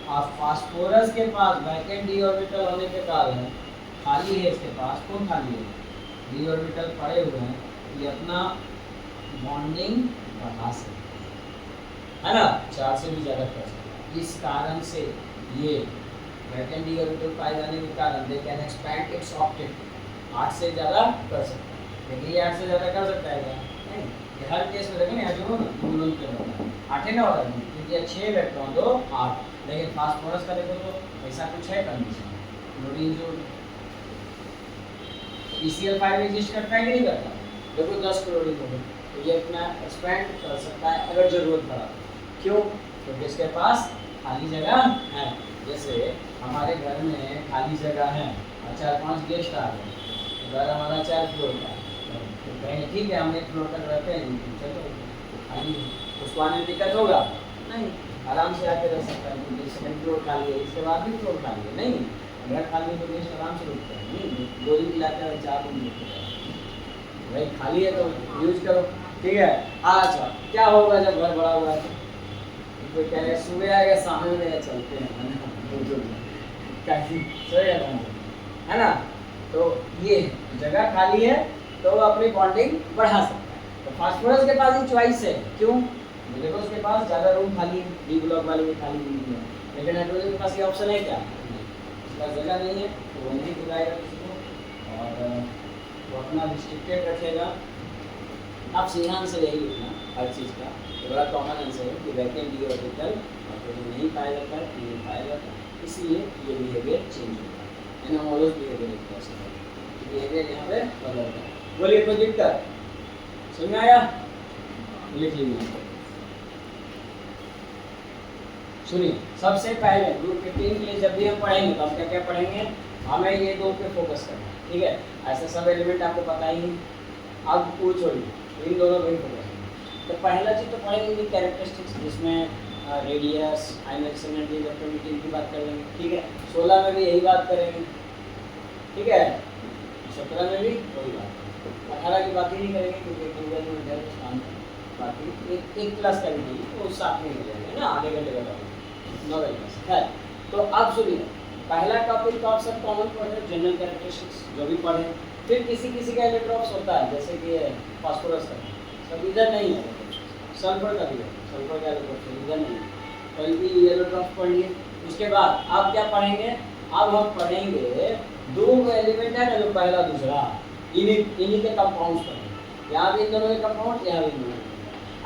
और फास्फोरस के पास वैकेंट डी ऑर्बिटल होने के कारण खाली है, इसके पास कौन खाली है, डी ऑर्बिटल पड़े हुए हैं, ये अपना बॉन्डिंग बढ़ा सकते है ना, 4 से भी ज़्यादा कर सकते, इस कारण से ये वैकेंट डी ऑर्बिटल पाए जाने के कारण they can expand it's octet, 8 से ज़्यादा कर सकता है, लेकिन ये 8 से ज़्यादा कर सकता है क्या? नहीं। ये हर केस में देखो ना, जो ना दोनों पे होता है 8 है ना, वाला क्योंकि ये 6 इलेक्ट्रॉन तो 8, लेकिन फास्फोरस का देखो तो ऐसा कुछ है कंडीशन, क्लोरीन जो PCl5 एग्जिस्ट करता है कि नहीं करता? देखो 10 क्लोरीन हो गए, तो ये अपना एक्सपेंड कर सकता है अगर जरूरत पड़ा। क्यों? क्योंकि इसके पास खाली जगह है। जैसे हमारे घर में खाली जगह है और 4-5 गेस्ट आ गए, घर हमारा 4 फ्लोर का, तो कहीं ठीक है हम 1 फ्लोर तक रहते हैं, चलो खाली, उसको आने में दिक्कत होगा नहीं, आराम से आके रह सकता है, क्योंकि सेकंड फ्लोर खाली है, इसके बाद भी फ्लोर खाली है, नहीं घर खाली है तो गेस्ट आराम से रुकते हैं, नहीं 2 दिन लाते हैं 4 दिन रुकते हैं, भाई खाली है तो यूज करो, ठीक है। अच्छा क्या होगा जब घर बड़ा हुआ है? कोई कह रहे सुबह आएगा शाम में रहेगा, चलते हैं है ना, तो ये जगह खाली है तो वो अपनी बॉन्डिंग बढ़ा सकता है। तो फास्फोरस के पास ही चॉइस है, क्यों? देखो उसके पास ज़्यादा रूम खाली है, डी ब्लॉक वाले में खाली नहीं है, लेकिन नाइट्रोजन के पास ये ऑप्शन है क्या? उसके पास जगह नहीं है, तो वो नहीं बुलाएगा किसी को और वो अपना रिस्ट्रिक्टेड रखेगा। आप सीधा आंसर यही लिखना हर चीज़ का, तो बड़ा कॉमन आंसर है कि वैकेंट डी ऑर्बिटल नाइट्रोजन नहीं पाया जाता है, नहीं पाया जाता है, इसलिए ये बिहेवियर चेंज होता है, एनोमोलस बिहेवियर एक तरह से बिहेवियर यहाँ पे बदलता है। बोलिए कोई दिक्कत? समझ में आया? लिख लीजिए। सुनिए, सबसे पहले ग्रुप 15 के लिए जब भी हम पढ़ेंगे तो हम क्या क्या पढ़ेंगे? हमें ये 2 पे फोकस करना है, ठीक है। ऐसे सब एलिमेंट आपको पता ही नहीं, अब वो छोड़िए, इन दोनों पे फोकस। तो पहला चीज़ तो पढ़ेंगे कि कैरेक्टरिस्टिक्स, जिसमें रेडियस, आयनिक एनर्जी, इलेक्ट्रोनेगेटिविटी की बात कर लेंगे, ठीक है। 16 में भी यही बात करेंगे, ठीक है। 17 में भी वही बात, 18 की बात ही नहीं करेंगे क्योंकि गूगल में है काम, बाकी एक क्लास का भी नहीं, तो साथ में हो जाएगा ना, आधे घंटे का नॉवेल क्लास है। तो अब सुनिए, पहला टॉपिक तो आप सब कॉमन पढ़े, जनरल कैरेक्टरिस्टिक्स जो भी पढ़े, फिर किसी किसी का इलेक्ट्रॉन्स होता है, जैसे कि फास्फोरस का, सब इधर नहीं है, सल्फर का भी है, सल्फर का इलेक्ट्रॉन इधर नहीं है, तो ये इलेक्ट्रॉन्स पढ़िए। उसके बाद आप क्या पढ़ेंगे? अब हम पढ़ेंगे 2 एलिमेंट है ना, जो पहला दूसरा, इन्हीं के कंपाउंड्स पढ़ेंगे, यहाँ भी इन दोनों के कंपाउंड, यहाँ भी इन दोनों के।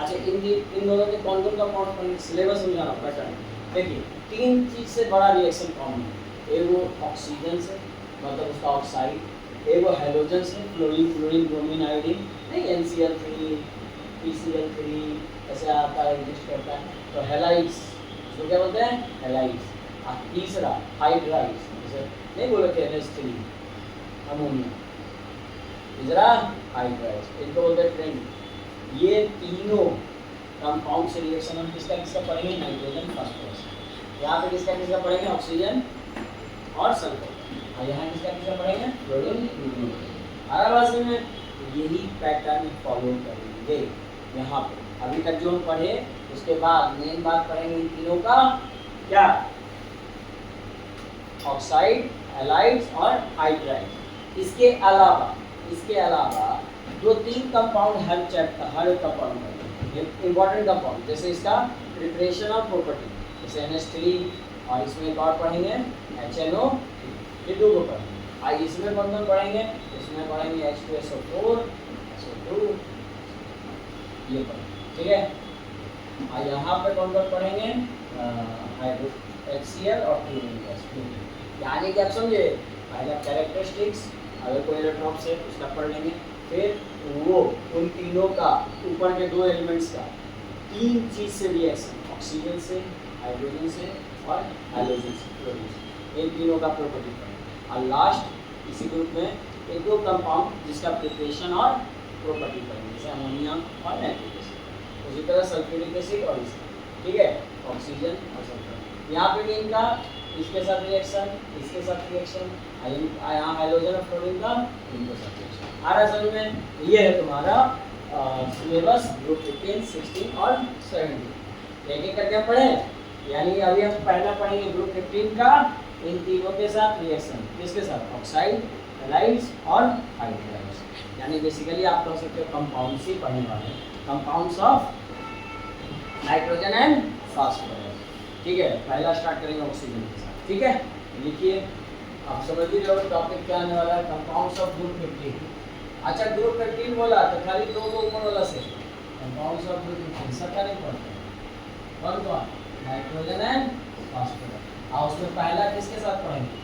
अच्छा इन दोनों के कौन कौन कंपाउंड पढ़ेंगे? सिलेबस समझाना पैटर्न। देखिए 3 चीज़ से बड़ा रिएक्शन कॉमन है, एक वो ऑक्सीजन से, मतलब उसका ऑक्साइड, एक वो हेलोजन से, फ्लोरीन, ब्रोमीन, आयोडीन, नहीं NCl3, PCl3 ऐसे आता है, एग्जिस्ट करता है, तो हेलाइड्स, उसको क्या बोलते हैं? हेलाइड्स। और तीसरा हाइड्राइड्स, जैसे नहीं बोले थे NH3 अमोनिया, तीसरा हाइड्राइड्स, इनको बोलते हैं फ्रेंड। ये तीनों कंपाउंड से रिएक्शन हम किसका किसका पढ़ेंगे? Nitrogen, phosphorus. यहाँ पे किसका किसका पढ़ेंगे? ऑक्सीजन और सल्फर। और यहाँ किसका किसका पढ़ेंगे? Chlorine, bromine. हर बात में यही पैटर्न फॉलो करेंगे यहाँ पे। अभी तक जो हम पढ़े, उसके बाद मेन बात पढ़ेंगे इन तीनों का, क्या? ऑक्साइड, हैलाइड्स और हाइड्राइड्स। इसके अलावा 2-3 कंपाउंड हर चैप्टर, हर कंपाउंड में इंपॉर्टेंट कंपाउंड, जैसे इसका प्रिपरेशन ऑफ प्रॉपर्टी, जैसे NH3, और इसमें एक और पढ़ेंगे HNO, ये 2 को पढ़ेंगे। और इसमें कौन कौन पढ़ेंगे? इसमें पढ़ेंगे H2SO4, SO2, ये पढ़ेंगे, ठीक है। और यहाँ पे कौन कौन पढ़ेंगे? HCl और क्लोरीन गैस। यानी कि आप समझे, पहला कैरेक्टरिस्टिक्स, अगर कोई इलेक्ट्रॉन्स है उसका पढ़ लेंगे, फिर वो उन तीनों का, ऊपर के 2 एलिमेंट्स का 3 चीज़ से रिएक्शन, ऑक्सीजन से, हाइड्रोजन से और हेलोजन से, क्लोरीन से, इन तीनों का प्रॉपर्टी पढ़ेंगे। और लास्ट इसी ग्रुप में 1-2 कंपाउंड जिसका प्रिपरेशन और प्रॉपर्टी पढ़ेंगे, जैसे अमोनिया और नाइट्रिक एसिड, उसी तरह सल्फ्यूरिक एसिड और इसका, ठीक है, ऑक्सीजन और सल्फर। यहाँ पे भी इनका इसके साथ रिएक्शन, इसके साथ रिएक्शन, यहाँ हाइड्रोजन और फ्लोरीन का इनके साथ रिएक्शन। आ रहा समझ में? ये है तुम्हारा सिलेबस ग्रुप 15, 16 और 17। एक-एक करके हम पढ़े, यानी अभी हम पहला पढ़ेंगे ग्रुप 15 का, इन तीनों के साथ रिएक्शन, किसके साथ? ऑक्साइड, हैलाइड्स और हाइड्राइड्स। यानी बेसिकली आप कह सकते हो कंपाउंड्स ही पढ़ने वाले हैं, compounds of nitrogen and phosphorus, ठीक है। पहला स्टार्ट करेंगे ऑक्सीजन के साथ, ठीक है। लिखिए आप समझ ही रहे हो टॉपिक क्या आने वाला है, कंपाउंड्स ऑफ ग्रुप 15। अच्छा ग्रुप 15 बोला तो खाली दो ऊपर वाला से कंपाउंड्स ऑफ ग्रुप 15 सबका नहीं पढ़ते। कौन कौन? Nitrogen and phosphorus. और उसमें पहला किसके साथ पढ़ेंगे?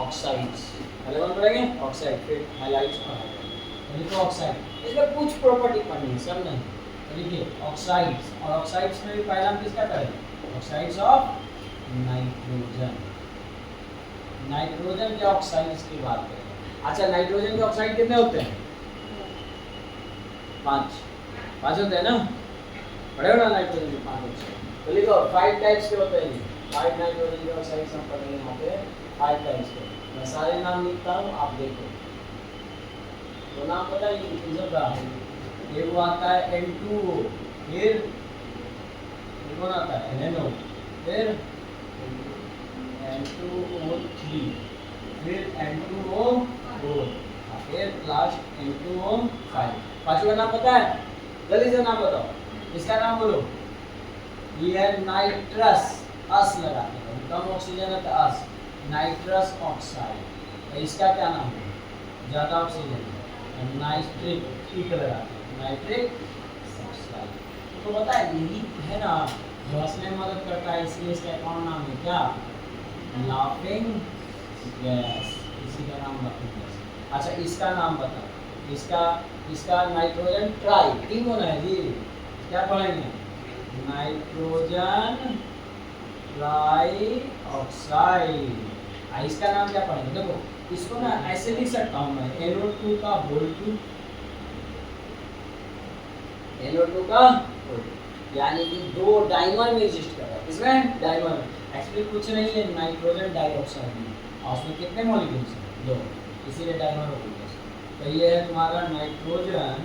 ऑक्साइड्स। पहले कौन पढ़ेंगे? ऑक्साइड, फिर हैलाइड्स पढ़ेंगे। तो ऑक्साइड इसमें कुछ प्रॉपर्टी पढ़नी है, सब नहीं। तो देखिए ऑक्साइड्स, और ऑक्साइड्स में भी पहला हम किसका करेंगे? Oxides of nitrogen. नाइट्रोजन के ऑक्साइड्स की बात करें। अच्छा नाइट्रोजन के ऑक्साइड कितने होते हैं? 5 होते हैं ना, पढ़े हो ना नाइट्रोजन के 5 ऑक्साइड। तो लिखो 5 टाइप्स के होते हैं। 5 नाइट्रोजन के ऑक्साइड्स हम पढ़ेंगे यहाँ पे, 5 टाइप्स के। मैं सारे नाम लिखता हूँ, आप देखो। तो नाम पता है डिफ्यूजन का, ये वो आता है N2O, फिर कौन आता है? NNO, फिर N2O3, फिर N2O4, फिर लास्ट N2O5। पांचवा नाम पता है? जल्दी से नाम बताओ, इसका नाम बोलो। ये है नाइट्रस, अस लगाते हैं, कम ऑक्सीजन है तो अस, नाइट्रस ऑक्साइड। इसका क्या नाम है? ज़्यादा ऑक्सीजन है, नाइट्रिक, ठीक लगाते हैं, नाइट्रिक ऑक्साइड। तो पता है यही है ना जो हंसने में मदद करता है, इसलिए इसका एक और नाम है क्या? लाफिंग गैस, इसी का नाम लाफिंग गैस। अच्छा इसका नाम बताओ, इसका नाइट्रोजन ट्राई, 3 होना है जी, क्या पढ़ेंगे? Nitrogen try oxide. इसका नाम क्या पढ़ेंगे? देखो इसको ना ऐसे लिख सकता हूँ मैं, NO2 का होल 2, NO2 का होल, यानी कि 2 डाइमर में एग्जिस्ट कर रहा है। इसमें डाइमर में एक्चुअली कुछ नहीं है, नाइट्रोजन डाइऑक्साइड में, और उसमें कितने मॉलिक्यूल्स हैं? 2, इसीलिए डाइमर हो गया। तो ये है तुम्हारा नाइट्रोजन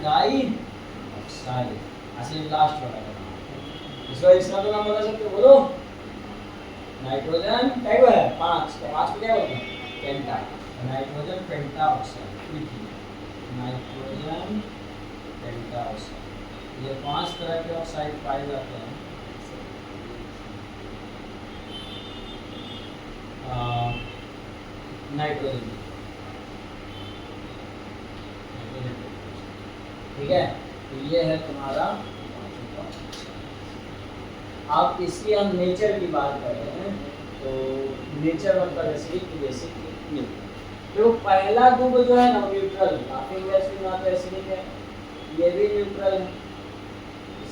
डाइऑक्साइड, असली लास्ट वाला का नाम। इसका तो नाम बता सकते हो, बोलो। नाइट्रोजन क्या है? 5, तो 5 को क्या बोलते हैं? Penta, nitrogen penta oxide, nitrogen penta oxide. ये 5 तरह के ऑक्साइड पाए जाते हैं। नाइट्रोजन, ठीक है। तो ये है तुम्हारा। आप इसकी हम नेचर की बात कर रहे हैं, तो नेचर मतलब बेसिक तो पहला ग्रुप जो है ना न्यूट्रल, काफी गैस भी ना तो एसिडिक है, ये भी न्यूट्रल है,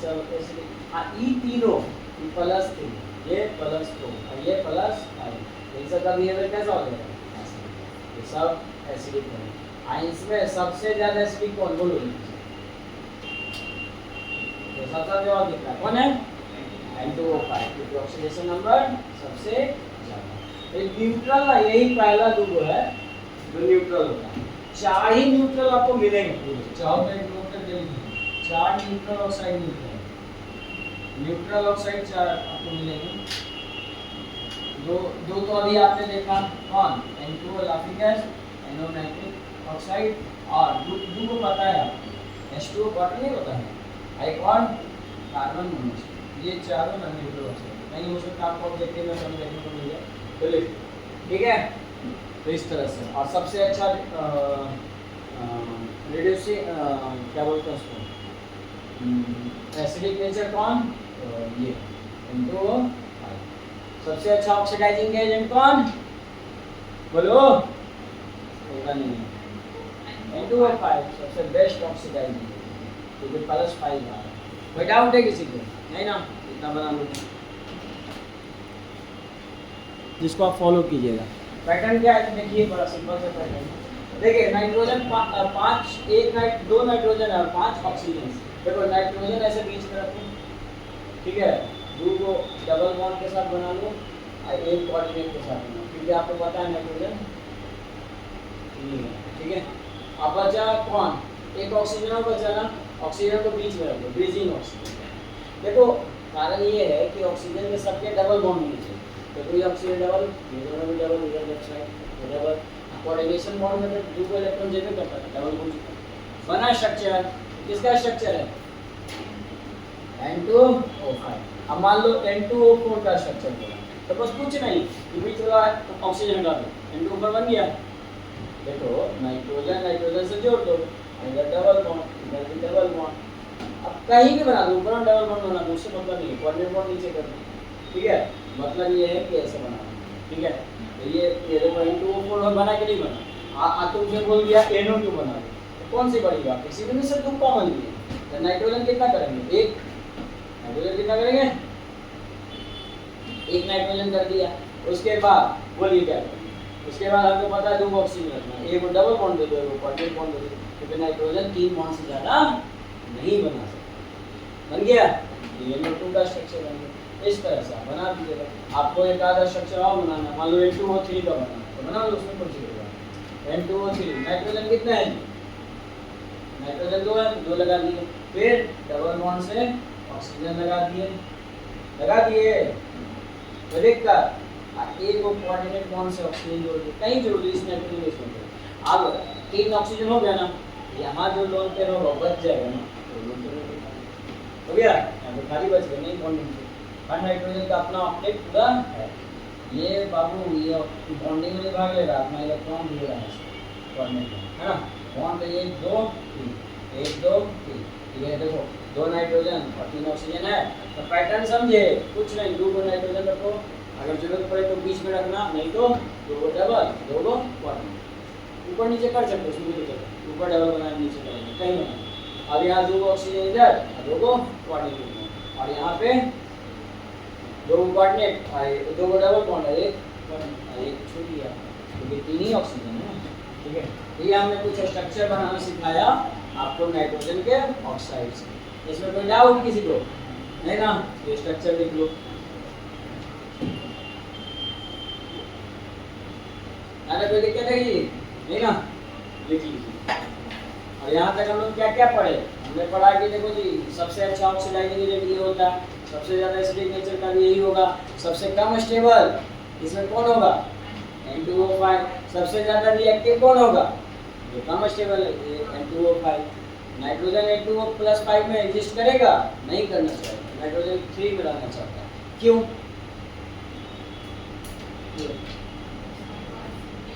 सब एसिडिक। हाँ ई तीनों, ये +3, ये +2 और ये +5, इन सबका बिहेवियर कैसा हो जाएगा? ये सब एसिडिक है। इसमें सबसे ज्यादा एसिडिक कौन? बोलो। तो सबसे ज्यादा दिख रहा है कौन है? N2O5, क्योंकि ऑक्सीडेशन नंबर सबसे ज्यादा। एक न्यूट्रल ना यही पहला ग्रुप है जो न्यूट्रल होता है। 4 ही न्यूट्रल आपको मिलेंगे, चाहो तो एक नोट कर लीजिए, 4 न्यूट्रल ऑक्साइड मिलते हैं। न्यूट्रल ऑक्साइड 4 आपको मिलेंगे। दो तो अभी आपने देखा, कौन? N2O laughing gas, NO nitric oxide, और ग्रुप को पता है आपको, H2O कॉटन नहीं होता है, एक और कार्बन मोनोऑक्साइड। ये चारों ना न्यूट्रल ऑक्साइड नहीं हो सकता, आपको ऑब्जेक्टिव में सब देखने को मिल जाए। चलिए ठीक है, तो इस तरह से। और सबसे अच्छा रिड्यूसिंग क्या बोलते हैं उसको, एसिडिक नेचर कौन? ये N2O5। सबसे अच्छा ऑक्सीडाइजिंग एजेंट कौन? बोलो। होगा नहीं, N2O5 सबसे बेस्ट ऑक्सीडाइजिंग, क्योंकि +5 आ रहा है। कोई डाउट है किसी को? नहीं ना, इतना बना लो जिसको आप फॉलो कीजिएगा। पैटर्न क्या है देखिए, बड़ा सिंपल सा पैटर्न। देखिए नाइट्रोजन 5, 2 नाइट्रोजन और 5 ऑक्सीजन। देखो नाइट्रोजन ऐसे बीच में रखो, ठीक है, 2 को डबल बॉन्ड के साथ बना लो और 1 कोऑर्डिनेट के साथ बना लो, क्योंकि आपको पता है नाइट्रोजन नहीं है, ठीक है। अब बचा कौन? एक ऑक्सीजन और बचा ना, ऑक्सीजन को बीच में रखो, ब्रिजिंग ऑक्सीजन। देखो कारण ये है कि ऑक्सीजन के सबके डबल बॉन्ड होने चाहिए, तो कोई ऑक्सीजन डबल, ये दोनों भी डबल, इधर left side double. Coordination bond में तो 2 इलेक्ट्रॉन जेब में करता है, डबल बॉन्ड बना स्ट्रक्चर। किसका स्ट्रक्चर है? N2O5। अब मान लो N2O4 का स्ट्रक्चर बोला, तो बस कुछ नहीं, कि बीच वाला ऑक्सीजन हटा दो, N2 ऊपर बन गया। देखो नाइट्रोजन नाइट्रोजन से जोड़ दो, इधर डबल बॉन्ड इधर भी डबल बॉन्ड। अब कहीं भी बना दो, ऊपर डबल बॉन्ड बना दो, उससे मतलब नहीं है, कोऑर्डिनेट बॉन्ड नीचे कर दो, ठीक है। मतलब ये है कि ऐसे बनाना, ठीक है। तो ये देखो N2O4 बना के नहीं बना, तुमसे बोल दिया NO2 बना दो, तो कौन सी बड़ी बात है, इसी में से तुम कॉमन लिए। तो नाइट्रोजन कितना करेंगे, एक नाइट्रोजन कितना करेंगे, एक नाइट्रोजन कर दिया। उसके बाद बोलिए क्या करेंगे, उसके बाद हमको पता है 2 ऑक्सीजन रखना, एक को डबल बॉन्ड दे दो, एक को क्वाड्रेट बॉन्ड दे दो, क्योंकि नाइट्रोजन 3 बॉन्ड से ज़्यादा नहीं बना सकता। बन गया, ये NO2 का स्ट्रक्चर बन गया। इस तरह से आप बना दीजिएगा। आपको एक आधा स्ट्रक्चर और बनाना, मान लो N2O3 का बनाना, तो बना लो, उसमें कुछ नहीं होगा। N2O3 नाइट्रोजन कितना है, नाइट्रोजन 2 है, 2 लगा दिए, फिर डबल बॉन्ड से ऑक्सीजन लगा दिए, तो देखकर एक को कोऑर्डिनेट बॉन्ड से ऑक्सीजन जोड़ दिए, कहीं जोड़ दिए, इसमें एप्लीकेशन पे। अब 3 ऑक्सीजन हो गया ना, यहाँ जो लोन पेयर होगा बच जाएगा ना, तो लोन पेयर हो गया, यहाँ पे खाली बच गया, नहीं बॉन्डिंग से। हर नाइट्रोजन का अपना ऑक्टेट पूरा है, ये बाबू ये बॉन्डिंग में भाग ले रहा है, अपना इलेक्ट्रॉन दे रहा है कोऑर्डिनेट, है ना। बॉन्ड 1 2 3 1 2 3, ये देखो 2 नाइट्रोजन और 3 ऑक्सीजन है। तो पैटर्न समझे, कुछ नहीं, 2 को नाइट्रोजन रखो, अगर जरूरत पड़े तो बीच में रखना, नहीं तो 2 को डबल 2 को क्वाड्रेट, ऊपर नीचे कर सकते हो, उसमें भी चलता, ऊपर डबल बनाए नीचे करेंगे, कहीं बनाए। अब यहाँ 2 ऑक्सीजन इधर, 2 को क्वाड्रेट, और यहाँ पे 2 कोऑर्डिनेट, 2 को डबल बॉन्ड, एक छोड़ दिया, क्योंकि 3 ही ऑक्सीजन है, ठीक है। ये हमने कुछ स्ट्रक्चर बनाना सिखाया आपको नाइट्रोजन के ऑक्साइड से। इसमें कोई डाउट किसी को नहीं ना, ये स्ट्रक्चर लिख लो, अगर कोई दिक्कत है नहीं ना, लिख लीजिए। और यहाँ तक हम लोग क्या क्या पढ़े, हमने पढ़ा कि देखो जी सबसे अच्छा ऑक्सीडाइजिंग एजेंट ये होता है, सबसे ज़्यादा एसिडिक नेचर का भी यही होगा, सबसे कम स्टेबल इसमें कौन होगा, N2O5, सबसे ज़्यादा रिएक्टिव कौन होगा, जो कम स्टेबल है ये N2O5। नाइट्रोजन N2O+5 में एग्जिस्ट करेगा, नहीं करना चाहेगा, नाइट्रोजन 3 में रहना चाहता है, क्यों,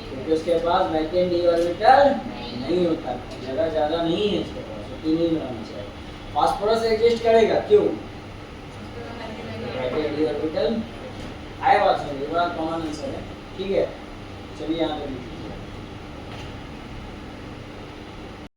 क्योंकि उसके पास वैकेंट डी ऑर्बिटल नहीं होता, जगह ज़्यादा नहीं है इसके पास, तो 3 ही में रहना चाहिए। फास्फोरस एग्जिस्ट करेगा, क्यों, वैकेंट डी ऑर्बिटल आए, बात समझिए, बड़ा कॉमन आंसर है, ठीक है। चलिए यहाँ पे